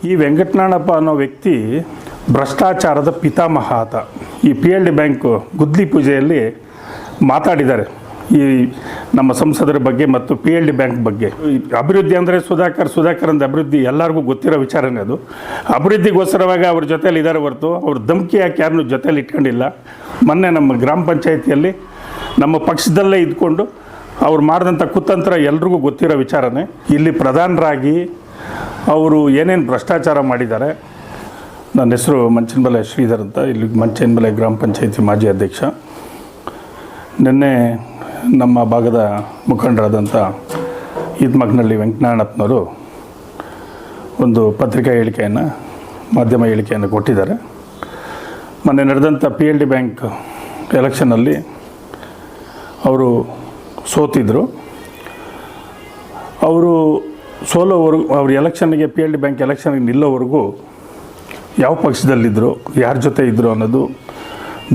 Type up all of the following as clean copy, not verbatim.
ಈ ವೆಂಕಟನಾಣಪ್ಪ ಅನ್ನೋ ವ್ಯಕ್ತಿ ಭ್ರಷ್ಟಾಚಾರದ ಪಿತಾಮಹ ಆತ. ಈ PLD ಬ್ಯಾಂಕ್ ಗುದ್ಲಿ ಪೂಜೆಯಲ್ಲಿ ಮಾತಾಡಿದ್ದಾರೆ ಈ ನಮ್ಮ ಸಂಸದರ ಬಗ್ಗೆ ಮತ್ತು PLD ಬ್ಯಾಂಕ್ ಬಗ್ಗೆ. ಅಭಿವೃದ್ಧಿ ಅಂದರೆ ಸುಧಾಕರ್ ಅಂದ ಅಭಿವೃದ್ಧಿ ಎಲ್ಲರಿಗೂ ಗೊತ್ತಿರೋ ವಿಚಾರನೇ. ಅದು ಅಭಿವೃದ್ಧಿಗೋಸ್ಕರವಾಗಿ ಅವ್ರ ಜೊತೆಯಲ್ಲಿ ಇದ್ದಾರೆ ಹೊರತು ಅವ್ರ ಧಮಕಿ ಯಾಕೆ ಯಾರನ್ನೂ ಜೊತೆಯಲ್ಲಿ ಇಟ್ಕೊಂಡಿಲ್ಲ. ಮೊನ್ನೆ ನಮ್ಮ ಗ್ರಾಮ ಪಂಚಾಯಿತಿಯಲ್ಲಿ ನಮ್ಮ ಪಕ್ಷದಲ್ಲೇ ಇದ್ಕೊಂಡು ಅವ್ರು ಮಾಡಿದಂಥ ಕುತಂತ್ರ ಎಲ್ರಿಗೂ ಗೊತ್ತಿರೋ ವಿಚಾರನೇ. ಇಲ್ಲಿ ಪ್ರಧಾನರಾಗಿ ಅವರು ಏನೇನು ಭ್ರಷ್ಟಾಚಾರ ಮಾಡಿದ್ದಾರೆ. ನನ್ನ ಹೆಸರು ಮಂಚನಬೆಲೆ ಶ್ರೀಧರ್ ಅಂತ, ಇಲ್ಲಿ ಮಂಚನಬೆಲೆ ಗ್ರಾಮ ಪಂಚಾಯಿತಿ ಮಾಜಿ ಅಧ್ಯಕ್ಷ. ನಿನ್ನೆ ನಮ್ಮ ಭಾಗದ ಮುಖಂಡರಾದಂಥ ಈದ್ಮಗ್ನಳ್ಳಿ ವೆಂಕಟನಾಣಪ್ಪನವರು ಒಂದು ಪತ್ರಿಕಾ ಹೇಳಿಕೆಯನ್ನು, ಮಾಧ್ಯಮ ಹೇಳಿಕೆಯನ್ನು ಕೊಟ್ಟಿದ್ದಾರೆ. ಮೊನ್ನೆ ನಡೆದಂಥ PLD ಬ್ಯಾಂಕ್ ಎಲೆಕ್ಷನಲ್ಲಿ ಅವರು ಸೋತಿದ್ದರು. ಅವರು ಸೋಲೋವರೆಗೂ, ಅವ್ರ ಎಲೆಕ್ಷನ್ಗೆ PLD ಬ್ಯಾಂಕ್ ಎಲೆಕ್ಷನ್ಗೆ ನಿಲ್ಲೋವರೆಗೂ ಯಾವ ಪಕ್ಷದಲ್ಲಿದ್ದರು, ಯಾರ ಜೊತೆ ಇದ್ದರು ಅನ್ನೋದು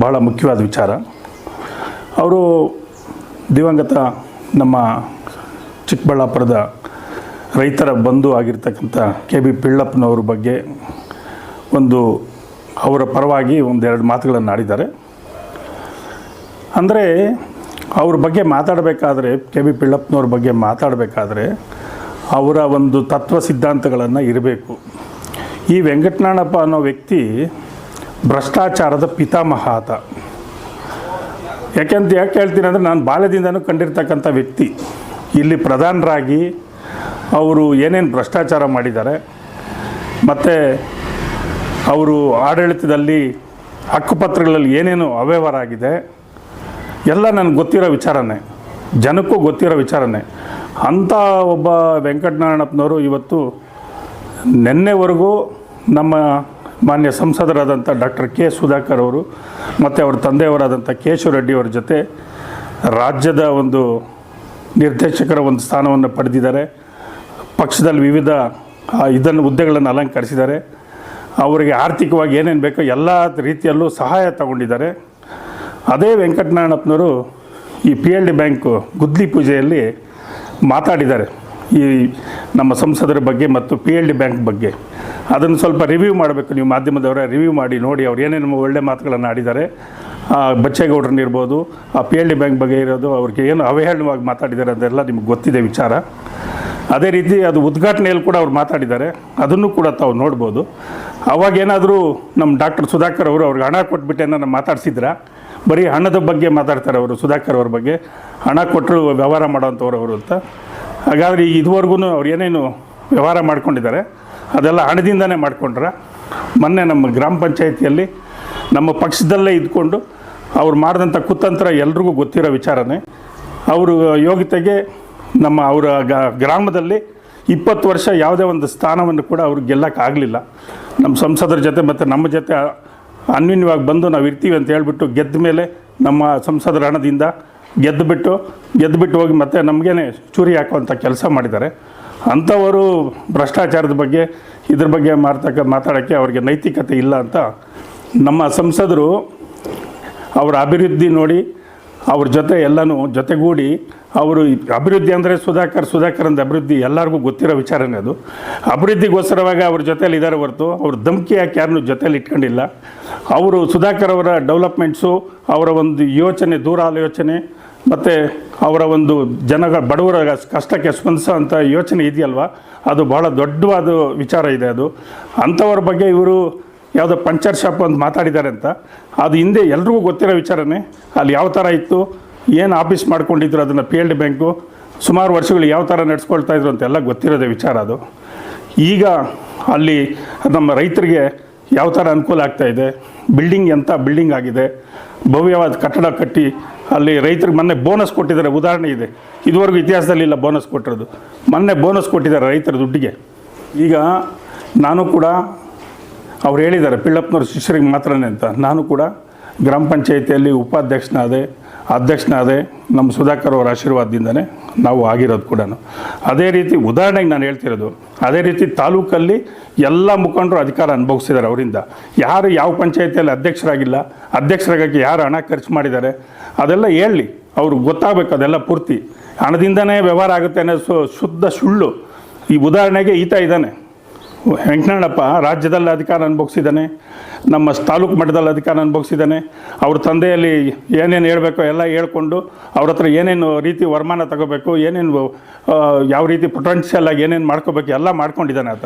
ಭಾಳ ಮುಖ್ಯವಾದ ವಿಚಾರ. ಅವರು ದಿವಂಗತ ನಮ್ಮ ಚಿಕ್ಕಬಳ್ಳಾಪುರದ ರೈತರ ಬಂಧು ಆಗಿರ್ತಕ್ಕಂಥ KB ಪಿಳ್ಳಪ್ಪನವ್ರ ಬಗ್ಗೆ ಒಂದು ಅವರ ಪರವಾಗಿ ಒಂದೆರಡು ಮಾತುಗಳನ್ನು ಆಡಿದ್ದಾರೆ. ಅಂದರೆ ಅವ್ರ ಬಗ್ಗೆ ಮಾತಾಡಬೇಕಾದ್ರೆ, KB ಪಿಳ್ಳಪ್ಪನವ್ರ ಬಗ್ಗೆ ಮಾತಾಡಬೇಕಾದ್ರೆ ಅವರ ಒಂದು ತತ್ವ ಸಿದ್ಧಾಂತಗಳನ್ನು ಇರಬೇಕು. ಈ ವೆಂಕಟನಾಣಪ್ಪ ಅನ್ನೋ ವ್ಯಕ್ತಿ ಭ್ರಷ್ಟಾಚಾರದ ಪಿತಾಮಹ ಆತ. ಯಾಕೆ ಹೇಳ್ತೀನಿ ಅಂದರೆ, ನಾನು ಬಾಲ್ಯದಿಂದನೂ ಕಂಡಿರ್ತಕ್ಕಂಥ ವ್ಯಕ್ತಿ. ಇಲ್ಲಿ ಪ್ರಧಾನರಾಗಿ ಅವರು ಏನೇನು ಭ್ರಷ್ಟಾಚಾರ ಮಾಡಿದ್ದಾರೆ ಮತ್ತು ಅವರು ಆಡಳಿತದಲ್ಲಿ ಹಕ್ಕುಪತ್ರಗಳಲ್ಲಿ ಏನೇನು ಅವ್ಯವಹಾರ ಆಗಿದೆ ಎಲ್ಲ ನನಗೆ ಗೊತ್ತಿರೋ ವಿಚಾರನೇ, ಜನಕ್ಕೂ ಗೊತ್ತಿರೋ ವಿಚಾರನೇ. ಅಂಥ ಒಬ್ಬ ವೆಂಕಟನಾರಾಯಣಪ್ಪನವರು ಇವತ್ತು ನಿನ್ನೆವರೆಗೂ ನಮ್ಮ ಮಾನ್ಯ ಸಂಸದರಾದಂಥ ಡಾಕ್ಟರ್ K. ಸುಧಾಕರ್ ಅವರು ಮತ್ತು ಅವ್ರ ತಂದೆಯವರಾದಂಥ ಕೇಶವ ರೆಡ್ಡಿ ಅವರ ಜೊತೆ ರಾಜ್ಯದ ಒಂದು ನಿರ್ದೇಶಕರ ಒಂದು ಸ್ಥಾನವನ್ನು ಪಡೆದಿದ್ದಾರೆ. ಪಕ್ಷದಲ್ಲಿ ವಿವಿಧ ಹುದ್ದೆಗಳನ್ನು ಅಲಂಕರಿಸಿದ್ದಾರೆ. ಅವರಿಗೆ ಆರ್ಥಿಕವಾಗಿ ಏನೇನು ಬೇಕೋ ಎಲ್ಲ ರೀತಿಯಲ್ಲೂ ಸಹಾಯ ತಗೊಂಡಿದ್ದಾರೆ. ಅದೇ ವೆಂಕಟನಾರಾಯಣಪ್ಪನವರು ಈ PLD ಬ್ಯಾಂಕ್ ಗುದ್ಲಿ ಪೂಜೆಯಲ್ಲಿ ಮಾತಾಡಿದ್ದಾರೆ ಈ ನಮ್ಮ ಸಂಸದರ ಬಗ್ಗೆ ಮತ್ತು PLD ಬ್ಯಾಂಕ್ ಬಗ್ಗೆ. ಅದನ್ನು ಸ್ವಲ್ಪ ರಿವ್ಯೂ ಮಾಡಬೇಕು, ನೀವು ಮಾಧ್ಯಮದವರ ರಿವ್ಯೂ ಮಾಡಿ ನೋಡಿ ಅವ್ರು ಏನೇನು ಒಳ್ಳೆ ಮಾತುಗಳನ್ನು ಆಡಿದ್ದಾರೆ. ಬಚ್ಚೇಗೌಡರನ್ನಿರ್ಬೋದು, ಆ PLD ಬ್ಯಾಂಕ್ ಬಗ್ಗೆ ಇರೋದು, ಅವ್ರಿಗೆ ಏನು ಅವಹೇಳನವಾಗಿ ಮಾತಾಡಿದ್ದಾರೆ ಅದೆಲ್ಲ ನಿಮ್ಗೆ ಗೊತ್ತಿದೆ ವಿಚಾರ. ಅದೇ ರೀತಿ ಅದು ಉದ್ಘಾಟನೆಯಲ್ಲಿ ಕೂಡ ಅವ್ರು ಮಾತಾಡಿದ್ದಾರೆ, ಅದನ್ನು ಕೂಡ ತಾವು ನೋಡ್ಬೋದು. ಅವಾಗೇನಾದರೂ ನಮ್ಮ ಡಾಕ್ಟರ್ ಸುಧಾಕರ್ ಅವರು ಅವ್ರಿಗೆ ಹಣ ಕೊಟ್ಬಿಟ್ಟೇನೋ ನಮ್ಮ ಮಾತಾಡ್ಸಿದ್ರ? ಬರೀ ಹಣದ ಬಗ್ಗೆ ಮಾತಾಡ್ತಾರೆ ಅವರು, ಸುಧಾಕರ್ ಅವ್ರ ಬಗ್ಗೆ. ಹಣ ಕೊಟ್ಟರು ವ್ಯವಹಾರ ಮಾಡೋವಂಥವ್ರು ಅವರು ಅಂತ. ಹಾಗಾದರೆ ಇದುವರೆಗೂ ಅವ್ರು ಏನೇನು ವ್ಯವಹಾರ ಮಾಡ್ಕೊಂಡಿದ್ದಾರೆ ಅದೆಲ್ಲ ಹಣದಿಂದನೇ ಮಾಡ್ಕೊಂಡ್ರೆ. ಮೊನ್ನೆ ನಮ್ಮ ಗ್ರಾಮ ಪಂಚಾಯಿತಿಯಲ್ಲಿ ನಮ್ಮ ಪಕ್ಷದಲ್ಲೇ ಇದ್ಕೊಂಡು ಅವ್ರು ಮಾಡಿದಂಥ ಕುತಂತ್ರ ಎಲ್ರಿಗೂ ಗೊತ್ತಿರೋ ವಿಚಾರನೇ. ಅವರು ಯೋಗ್ಯತೆಗೆ ನಮ್ಮ ಅವರ ಗ್ರಾಮದಲ್ಲಿ 20 ವರ್ಷ ಯಾವುದೇ ಒಂದು ಸ್ಥಾನವನ್ನು ಕೂಡ ಅವ್ರಿಗೆ ಗೆಲ್ಲಕ್ಕಾಗಲಿಲ್ಲ. ನಮ್ಮ ಸಂಸದರ ಜೊತೆ ಮತ್ತು ನಮ್ಮ ಜೊತೆ ಅನ್ಯೋನ್ಯವಾಗಿ ಬಂದು ನಾವು ಇರ್ತೀವಿ ಅಂತ ಹೇಳ್ಬಿಟ್ಟು ಗೆದ್ದ ಮೇಲೆ ನಮ್ಮ ಸಂಸದರ ಹಣದಿಂದ ಗೆದ್ದುಬಿಟ್ಟು ಹೋಗಿ ಮತ್ತೆ ನಮಗೇನೆ ಚೂರಿ ಹಾಕುವಂಥ ಕೆಲಸ ಮಾಡಿದ್ದಾರೆ. ಅಂಥವರು ಭ್ರಷ್ಟಾಚಾರದ ಬಗ್ಗೆ ಇದ್ರ ಬಗ್ಗೆ ಮಾತಾಡೋಕ್ಕೆ ಅವ್ರಿಗೆ ನೈತಿಕತೆ ಇಲ್ಲ ಅಂತ ನಮ್ಮ ಸಂಸದರು ಅವರ ಅಭಿವೃದ್ಧಿ ನೋಡಿ ಅವ್ರ ಜೊತೆ ಎಲ್ಲನೂ ಜೊತೆಗೂಡಿ ಅವರು ಅಭಿವೃದ್ಧಿ ಅಂದರೆ ಸುಧಾಕರ್ ಅಂದ ಅಭಿವೃದ್ಧಿ ಎಲ್ಲರಿಗೂ ಗೊತ್ತಿರೋ ವಿಚಾರನೇ. ಅದು ಅಭಿವೃದ್ಧಿಗೋಸ್ಕರವಾಗಿ ಅವ್ರ ಜೊತೆಯಲ್ಲಿ ಇದ್ದಾರೆ ಹೊರತು ಅವ್ರ ಧಮಕಿ ಯಾಕೆ ಯಾರನ್ನೂ ಜೊತೆಯಲ್ಲಿ ಇಟ್ಕೊಂಡಿಲ್ಲ. ಅವರು ಸುಧಾಕರ್ ಅವರ ಡೆವಲಪ್ಮೆಂಟ್ಸು, ಅವರ ಒಂದು ಯೋಚನೆ, ದೂರಾಲೋಚನೆ ಮತ್ತು ಅವರ ಒಂದು ಬಡವರ ಕಷ್ಟಕ್ಕೆ ಸ್ಪಂದಿಸೋವಂಥ ಯೋಚನೆ ಇದೆಯಲ್ವ, ಅದು ಭಾಳ ದೊಡ್ಡವಾದ ವಿಚಾರ ಇದೆ. ಅದು ಅಂಥವ್ರ ಬಗ್ಗೆ ಇವರು ಯಾವುದೋ ಪಂಚರ್ ಶಾಪ್ ಅಂತ ಮಾತಾಡಿದ್ದಾರೆ ಅಂತ, ಅದು ಹಿಂದೆ ಎಲ್ರಿಗೂ ಗೊತ್ತಿರೋ ವಿಚಾರನೇ. ಅಲ್ಲಿ ಯಾವ ಥರ ಇತ್ತು, ಏನು ಆಫೀಸ್ ಮಾಡ್ಕೊಂಡಿದ್ರು ಅದನ್ನು PLD ಬ್ಯಾಂಕು ಸುಮಾರು ವರ್ಷಗಳು ಯಾವ ಥರ ನಡೆಸ್ಕೊಳ್ತಾಯಿದ್ರು ಅಂತೆಲ್ಲ ಗೊತ್ತಿರೋದೇ ವಿಚಾರ ಅದು. ಈಗ ಅಲ್ಲಿ ನಮ್ಮ ರೈತರಿಗೆ ಯಾವ ಥರ ಅನುಕೂಲ ಆಗ್ತಾಯಿದೆ, ಬಿಲ್ಡಿಂಗ್ ಎಂಥ ಬಿಲ್ಡಿಂಗ್ ಆಗಿದೆ, ಭವ್ಯವಾದ ಕಟ್ಟಡ ಕಟ್ಟಿ ಅಲ್ಲಿ ರೈತರಿಗೆ ಮೊನ್ನೆ ಬೋನಸ್ ಕೊಟ್ಟಿದ್ದಾರೆ. ಉದಾಹರಣೆ ಇದೆ, ಇದುವರೆಗೂ ಇತಿಹಾಸದಲ್ಲಿ ಇಲ್ಲ ಬೋನಸ್ ಕೊಟ್ಟಿರೋದು. ಮೊನ್ನೆ ಬೋನಸ್ ಕೊಟ್ಟಿದ್ದಾರೆ ರೈತರ ದುಡ್ಡಿಗೆ. ಈಗ ನಾನು ಕೂಡ ಅವ್ರು ಹೇಳಿದ್ದಾರೆ ಪಿಳ್ಳಪ್ಪನವ್ರ ಶಿಷ್ಯರಿಗೆ ಮಾತ್ರನೇ ಅಂತ. ನಾನು ಕೂಡ ಗ್ರಾಮ ಪಂಚಾಯಿತಿಯಲ್ಲಿ ಅಧ್ಯಕ್ಷನಾದೆ ನಮ್ಮ ಸುಧಾಕರ್ ಅವರ ಆಶೀರ್ವಾದದಿಂದನೇ ನಾವು ಆಗಿರೋದು ಕೂಡ. ಅದೇ ರೀತಿ ಉದಾಹರಣೆಗೆ ನಾನು ಹೇಳ್ತಿರೋದು, ಅದೇ ರೀತಿ ತಾಲೂಕಲ್ಲಿ ಎಲ್ಲ ಮುಖಂಡರು ಅಧಿಕಾರ ಅನುಭವಿಸಿದ್ದಾರೆ ಅವರಿಂದ. ಯಾರು ಯಾವ ಪಂಚಾಯಿತಿಯಲ್ಲಿ ಅಧ್ಯಕ್ಷರಾಗಕ್ಕೆ ಯಾರು ಹಣ ಖರ್ಚು ಮಾಡಿದ್ದಾರೆ ಅದೆಲ್ಲ ಹೇಳಿ ಅವ್ರಿಗೆ ಗೊತ್ತಾಗಬೇಕು. ಅದೆಲ್ಲ ಪೂರ್ತಿ ಹಣದಿಂದನೇ ವ್ಯವಹಾರ ಆಗುತ್ತೆ ಅನ್ನೋ ಶುದ್ಧ ಸುಳ್ಳು. ಈ ಉದಾಹರಣೆಗೆ ಈತ ಇದ್ದಾನೆ, ವೆಂಕಟಣ್ಣಪ್ಪ ರಾಜ್ಯದಲ್ಲಿ ಅಧಿಕಾರ ಅನುಭವಿಸಿದ್ದಾನೆ, ನಮ್ಮ ತಾಲೂಕು ಮಟ್ಟದಲ್ಲಿ ಅಧಿಕಾರ ಅನುಭವಿಸಿದ್ದಾನೆ. ಅವ್ರ ತಂದೆಯಲ್ಲಿ ಏನೇನು ಹೇಳಬೇಕೋ ಎಲ್ಲ ಹೇಳ್ಕೊಂಡು ಅವ್ರ ಹತ್ರ ಏನೇನು ರೀತಿ ವರಮಾನ ತಗೋಬೇಕು, ಏನೇನು ಯಾವ ರೀತಿ ಪೊಟೆನ್ಷಿಯಲ್ ಆಗಿ ಏನೇನು ಮಾಡ್ಕೋಬೇಕು ಎಲ್ಲ ಮಾಡ್ಕೊಂಡಿದ್ದಾನೆ ಆತ.